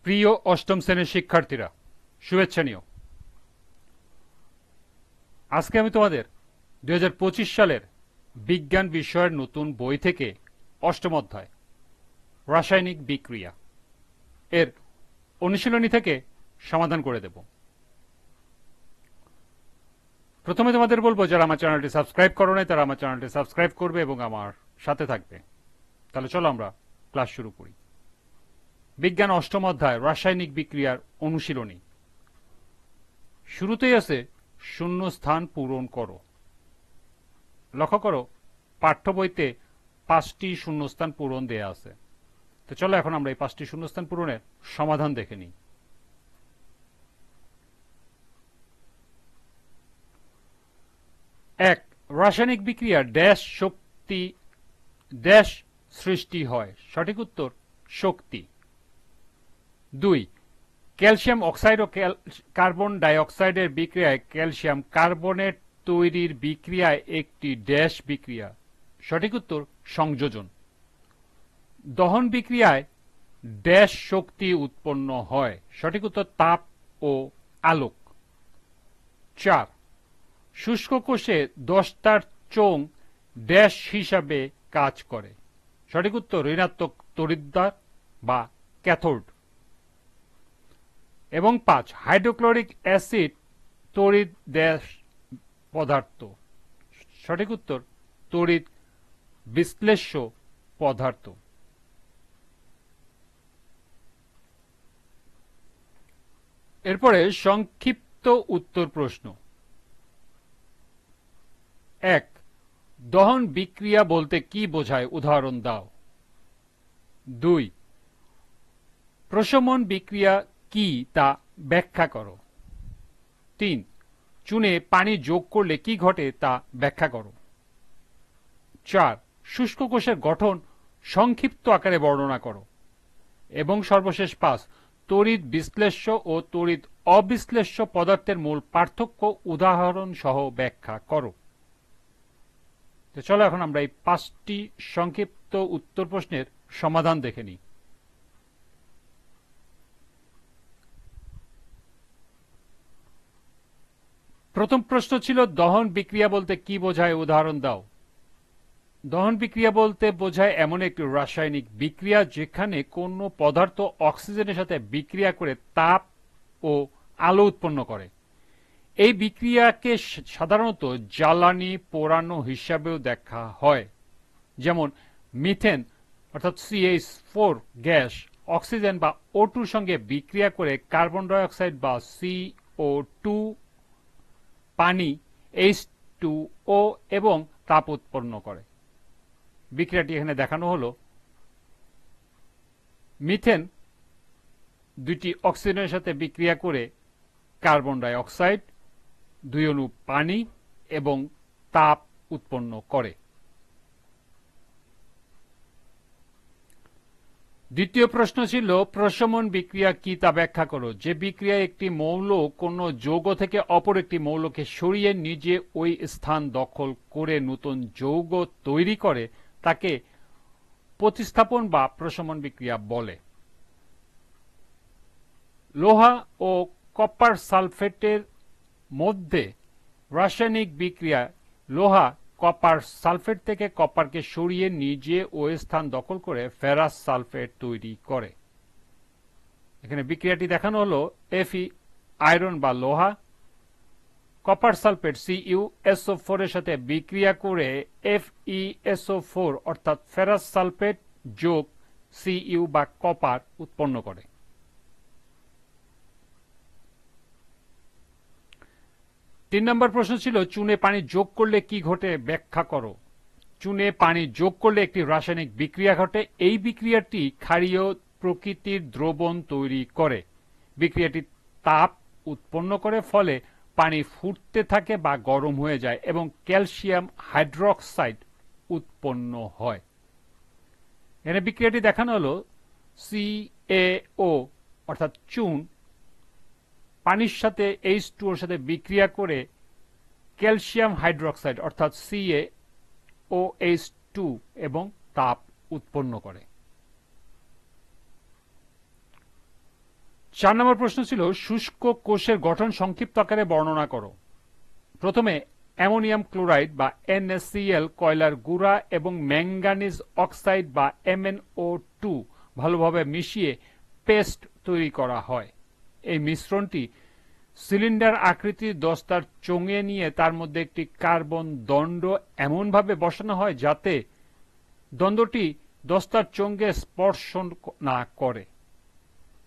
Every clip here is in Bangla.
প্রিয় অষ্টম শ্রেণীর শিক্ষার্থীরা, শুভেচ্ছা নিও। আজকে আমি তোমাদের 2025 সালের বিজ্ঞান বিষয়ের নতুন বই থেকে অষ্টম অধ্যায় রাসায়নিক বিক্রিয়া এর অনুশীলনী থেকে সমাধান করে দেব। প্রথমে তোমাদের বলবো, যারা আমার চ্যানেলটি সাবস্ক্রাইব করো নাই তারা আমার চ্যানেলটি সাবস্ক্রাইব করবে এবং আমার সাথে থাকবে। তাহলে চলো আমরা ক্লাস শুরু করি। বিজ্ঞান অষ্টম অধ্যায় রাসায়নিক বিক্রিয়ার অনুশীলনী। শুরুতেই আছে শূন্য স্থান পূরণ করো। লক্ষ্য করো, পাঠ্য বইতে 5টি শূন্যস্থান পূরণ দেয়া আছে। তো চলো এখন আমরা এই 5টি শূন্যস্থান পূরণের সমাধান দেখে নিই। 1. রাসায়নিক বিক্রিয়ার ড্যাশ শক্তি ড্যাশ সৃষ্টি হয়। সঠিক উত্তর শক্তি। 2. ক্যালসিয়াম অক্সাইড ও কার্বন ডাই অক্সাইডের বিক্রিয়ায় ক্যালসিয়াম কার্বনেট তৈরির বিক্রিয়ায় একটি ড্যাশ বিক্রিয়া। সঠিক উত্তর সংযোজন। দহন বিক্রিয়ায় ড্যাশ শক্তি উৎপন্ন হয়। সঠিক উত্তর তাপ ও আলোক। 4. শুষ্ক কোষে 10টার চোঙ ড্যাশ হিসাবে কাজ করে। সঠিক উত্তর ঋণাত্মক তড়িৎদ্বার বা ক্যাথোড। এবং 5. হাইড্রোক্লোরিক অ্যাসিড তড়িৎ ড্যাশ পদার্থ। সঠিক উত্তর তড়িৎ বিশ্লেষ্য পদার্থ। এরপরে সংক্ষিপ্ত উত্তর প্রশ্ন। 1. দহন বিক্রিয়া বলতে কি বোঝায়, উদাহরণ দাও। 2. প্রশমন বিক্রিয়া কি তা ব্যাখ্যা করো। 3. চুনে পানি যোগ করলে কি ঘটে তা ব্যাখ্যা করো। 4. শুষ্ক কোষের গঠন সংক্ষিপ্ত আকারে বর্ণনা করো। এবং সর্বশেষ 5. তড়িৎ বিশ্লেষ্য ও তড়িৎ অবিশ্লেষ্য পদার্থের মূল পার্থক্য উদাহরণ সহ ব্যাখ্যা করো। তো চলো এখন আমরা এই 5টি সংক্ষিপ্ত উত্তর প্রশ্নের সমাধান দেখে নিই। প্রথম প্রশ্ন ছিল দহন বিক্রিয়া বলতে কি বোঝায়, উদাহরণ দাও। দহন বিক্রিয়া বলতে বোঝায় এমন একটি রাসায়নিক বিক্রিয়া যেখানে কোনো পদার্থ অক্সিজেনের সাথে বিক্রিয়া করে তাপ ও আলো উৎপন্ন করে। এই বিক্রিয়াকে সাধারণত জ্বালানি পোড়ানো হিসাবেও দেখা হয়। যেমন মিথেন অর্থাৎ CH4 গ্যাস অক্সিজেন বা O2 সঙ্গে বিক্রিয়া করে কার্বন ডাই অক্সাইড বা CO2 পানি H2O এবং তাপ উৎপন্ন করে। বিক্রিয়াটি এখানে দেখানো হলো। মিথেন 2টি অক্সিজেনের সাথে বিক্রিয়া করে কার্বন ডাই অক্সাইড 2 অণু পানি এবং তাপ উৎপন্ন করে। দ্বিতীয় প্রশ্ন ছিল প্রশমন বিক্রিয়া কি তা ব্যাখ্যা করো। যে বিক্রিয়া একটি মৌল কোনো যৌগ থেকে অপর একটি মৌলকে সরিয়ে নিজে ওই স্থান দখল করে নতুন যৌগ তৈরি করে তাকে প্রতিস্থাপন বা প্রশমন বিক্রিয়া বলে। লোহা ও কপার সালফেটের মধ্যে রাসায়নিক বিক্রিয়া লোহা কপার সালফেট থেকে কপারকে সরিয়ে নিজে ওই স্থান দখল করে ফেরাস সালফেট তৈরি করে। এখানে বিক্রিয়াটি দেখানো হলো Fe আয়রন বা লোহা কপার সালফেট CuSO4 এর সাথে বিক্রিয়া করে FeSO4 অর্থাৎ ফেরাস সালফেট যোগ Cu বা কপার উৎপন্ন করে। 3 নম্বর প্রশ্ন ছিল চুনে পানি যোগ করলে কি ঘটে ব্যাখ্যা করো। চুনে পানি যোগ করলে একটি রাসায়নিক বিক্রিয়া ঘটে। এই বিক্রিয়াটি ক্ষারীয় প্রকৃতির দ্রবণ তৈরি করে। বিক্রিয়াটি তাপ উৎপন্ন করে, ফলে পানি ফুটতে থাকে বা গরম হয়ে যায় এবং ক্যালসিয়াম হাইড্রোক্সাইড উৎপন্ন হয়। এখানে বিক্রিয়াটি দেখানো হলো CaO অর্থাৎ চুন পানির সাথে H2O এর সাথে বিক্রিয়া করে ক্যালসিয়াম হাইড্রোক্সাইড অর্থাৎ CaOH2 এবং তাপ উৎপন্ন করে। 4 নম্বর প্রশ্ন ছিল শুষ্ক কোষের গঠন সংক্ষিপ্ত আকারে বর্ণনা করো। প্রথমে অ্যামোনিয়াম ক্লোরাইড বা NaCl, কয়লার গুঁড়া এবং ম্যাঙ্গানিজ অক্সাইড বা MnO2 ভালোভাবে মিশিয়ে পেস্ট তৈরি করা হয়। এই মিশ্রণটি সিলিন্ডার আকৃতির দস্তার চোঙে নিয়ে তার মধ্যে একটি কার্বন দণ্ড এমনভাবে বসানো হয় যাতে দণ্ডটি দস্তার চোঙে স্পর্শ না করে।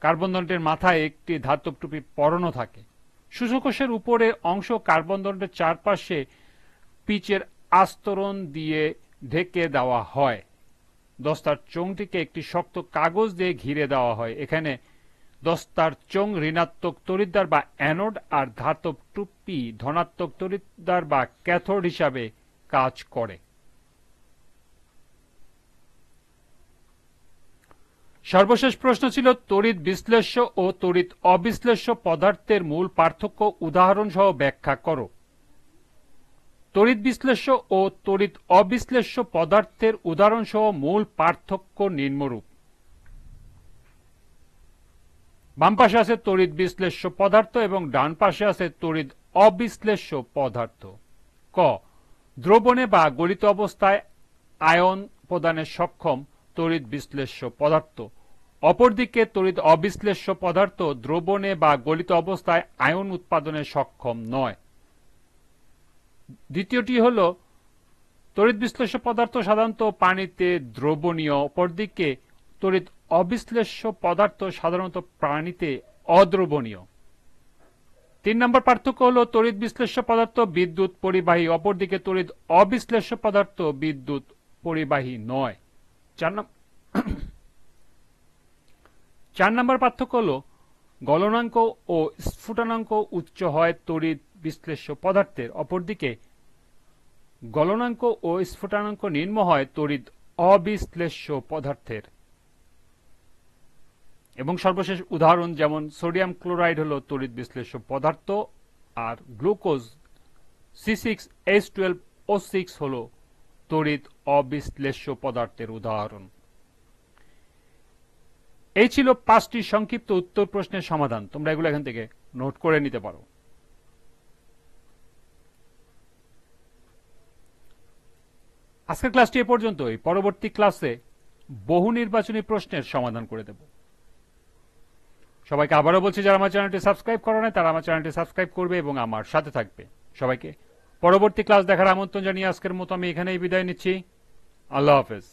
কার্বন দণ্ডের মাথায় একটি ধাতব টুপি পরানো থাকে। শুষ্ককোষের উপরের অংশ কার্বন দণ্ডের চারপাশে পিচের আস্তরণ দিয়ে ঢেকে দেওয়া হয়। দস্তার চোঙটিকে একটি শক্ত কাগজ দিয়ে ঘিরে দেওয়া হয়। এখানে দস্তার চোঙ ঋণাত্মক তড়িৎদ্বার বা অ্যানোড আর ধাতব টুপি ধনাত্মক তড়িৎদ্বার বা ক্যাথোড হিসাবে কাজ করে। সর্বশেষ প্রশ্ন ছিল তড়িৎ বিশ্লেষ্য ও তড়িৎ অবিশ্লেষ্য পদার্থের মূল পার্থক্য উদাহরণ সহ ব্যাখ্যা করো। তড়িৎ বিশ্লেষ্য ও তড়িৎ অবিশ্লেষ্য পদার্থের উদাহরণ সহ মূল পার্থক্য নিম্নরূপ। বাম পাশে আছে তড়িৎ বিশ্লেষ্য পদার্থ এবং ডান পাশে আছে তড়িৎ অবিশ্লেষ্য পদার্থ। ক, দ্রবণে বা গলিত অবস্থায় আয়ন প্রদানে সক্ষম তড়িৎ বিশ্লেষ্য পদার্থ। অপরদিকে তড়িৎ অবিশ্লেষ্য পদার্থ দ্রবণে বা গলিত অবস্থায় আয়ন উৎপাদনে সক্ষম নয়। দ্বিতীয়টি হল তড়িৎ বিশ্লেষ্য পদার্থ সাধারণত পানিতে দ্রবণীয়, অপরদিকে তড়িৎ অবিশ্লেষ্য পদার্থ সাধারণত পানিতে অদ্রবণীয়। 3 নম্বর পার্থক্য হল তড়িৎ বিশ্লেষ্য পদার্থ বিদ্যুৎ পরিবাহী, অপরদিকে তড়িৎ অবিশ্লেষ্য পদার্থ বিদ্যুৎ পরিবাহী নয়। 4 নম্বর পার্থক্য হল গলনাঙ্ক ও স্ফুটনাঙ্ক উচ্চ হয় তড়িৎ বিশ্লেষ্য পদার্থের, অপরদিকে গলনাঙ্ক ও স্ফুটনাঙ্ক নিম্ন হয় তড়িৎ অবিশ্লেষ্য পদার্থের। এবং সর্বশেষ উদাহরণ যেমন সোডিয়াম ক্লোরাইড হল তড়িৎ বিশ্লেষ্য পদার্থ আর গ্লুকোজ C6H12O6 হল তড়িৎ অবিশ্লেষ্য পদার্থের উদাহরণ। এই ছিল 5টি সংক্ষিপ্ত উত্তর প্রশ্নের সমাধান। তোমরা এগুলো এখান থেকে নোট করে নিতে পারো। আজকের ক্লাসটি এ পর্যন্তই। পরবর্তী ক্লাসে বহু নির্বাচনী প্রশ্নের সমাধান করে দেব। সবাইকে আবারও বলছি, যারা আমার চ্যানেলটি সাবস্ক্রাইব করে নাই তারা আমার চ্যানেলটি সাবস্ক্রাইব করবে এবং আমার সাথে থাকবে। সবাইকে পরবর্তী ক্লাস দেখার আমন্ত্রণ জানিয়ে আজকের মতো আমি এখানেই বিদায় নিচ্ছি। আল্লাহ হাফেজ।